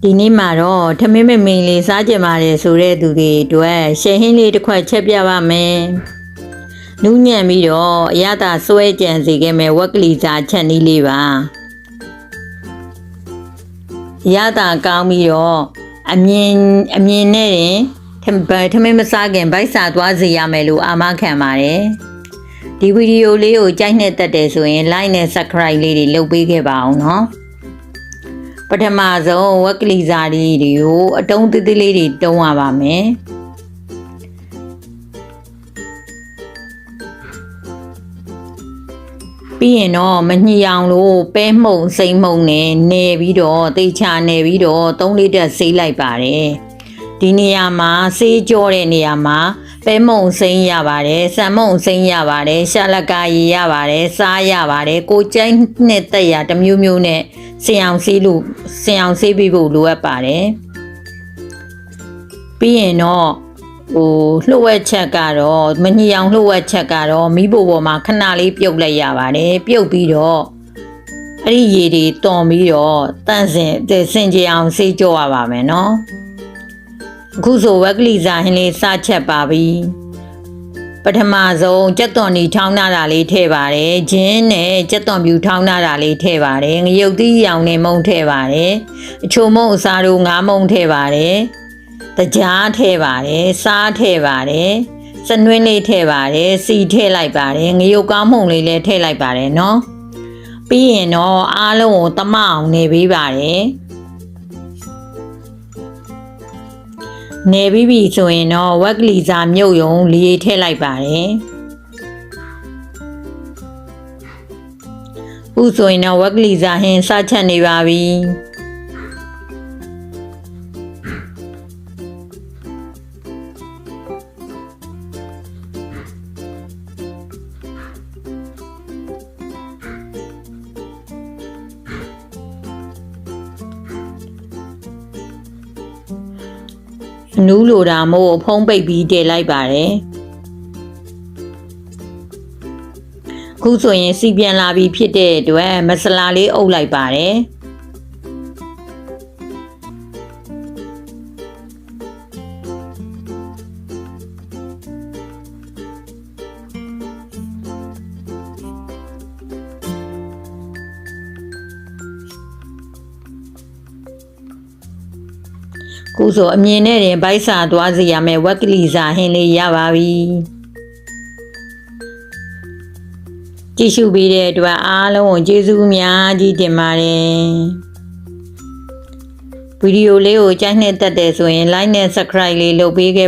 ဒီနေ့မှာတော့ထမင်းမမင်းလေးစားကြပါတယ်ဆိုတဲ့သူတွေအတွက်ရှယ်ဟင်းလေးတစ်ခွက်ချက်ပြပါမယ်။နူးညံ့ပြီးတော့အရသာစွဲကြံစေခဲ့မဲ့ဝက်ကလီစာချက်နည်းလေးပါ။အရသာကောင်းပြီးတော့အမြင်နဲ့ရင်ထမင်းမစားခင်ဗိုက်စာသွားစေရမယ်လို့အာမခံပါတယ်။ဒီဗီဒီယိုလေးကိုကြိုက်နှစ်သက်တယ်ဆိုရင် like နဲ့ subscribe လေးတွေလုပ်ပေးခဲ့ပါအောင်နော်။ပထမဆုံးဝက်ကလီစာလေးတွေကိုအတုံးသေးသေးလေးတွေတုံးရပါမယ်ပြီးရင်တော့မညှိအောင်လို့ပဲမှုံစိမ့်မှုံနဲ့နယ်ပြီးတော့တေချာနယ်ပြီးတော့3လီတာဆေးလိုက်ပါတယ်ဒီနေရာမှာဆေးကြောတဲ့နေရာမှာပဲမှုံစိမ့်ရပါတယ်ဆန်မှုံစိမ့်ရပါတယ်ရှာလကာရည်ရပါတယ်စားရပါတယ်ကိုကျိုင်းနဲ့တက်ရတစ်မျိုးမျိုးနဲ့ဆင်အောင်ဆေးပြီးဖို့လိုအပ်ပါတယ်ပြီးရင်တော့လှုပ်ဝက်ချက်ကတော့မညှိအောင်လှုပ်ဝက်ချက်ကတော့မီးပိုပေါ်မှာခဏလေးပြုတ်လိုက်ရပါတယ်ပြုတ်ပြီးတော့အဲ့ဒီရေတွေတွန်ပြီးတော့တန့်စင်ကြအောင်ဆေးကြောရပါမယ်နော်အခုဆိုဝက်ကလီစာဟင်းလေးစချက်ပါပြီပထမဆုံးကြက်သွန်နီထောင်းနာတာလေးထည့်ပါတယ်ဂျင်းနဲ့ကြက်သွန်ပြူထောင်းနာတာလေးထည့်ပါတယ်ငရုတ်သီးရောင်နဲ့မုံထည့်ပါတယ်အချိုမုံအစားတို့ငါးမုံထည့်ပါတယ်တကြားထည့်ပါတယ်စားထည့်ပါတယ်စနွင်းလေးထည့်ပါတယ်စီထည့်လိုက်ပါတယ်ငရုတ်ကောင်းမှုန်လေးလည်းထည့်လိုက်ပါတယ်နော်ပြီးရင်တော့အားလုံးကိုတမအောင်နေပေးပါတယ်နေပြီးပြီဆိုရင်တော့ဝက်ကလီစာမြုပ်ယုံလေးထည့်လိုက်ပါတယ်ဥဆိုရင်တော့ဝက်ကလီစာဟင်းစချက်နေပါပြီနူးလိုတာမို့ဖုံးပိတ်ပြီးတည်လိုက်ပါတယ်ခုဆိုရင်စီပြန်လာပြီးဖြစ်တဲ့အတွက်မဆလာလေးအုပ်လိုက်ပါတယ်ခုဆိုအမြင်နဲ့တင်ဗိုက်စာသွားစီရမယ်ဝက်ကလီစာဟင်းလေးရပါပြီကြည့်ရှုပေးတဲ့အတွက်အားလုံးကိုကျေးဇူးအများကြီးတင်ပါတယ်ဗီဒီယိုလေးကိုကြိုက်နှစ်သက်တယ်ဆိုရင် like နဲ့ subscribe လေးလုပ်ပေးခဲ့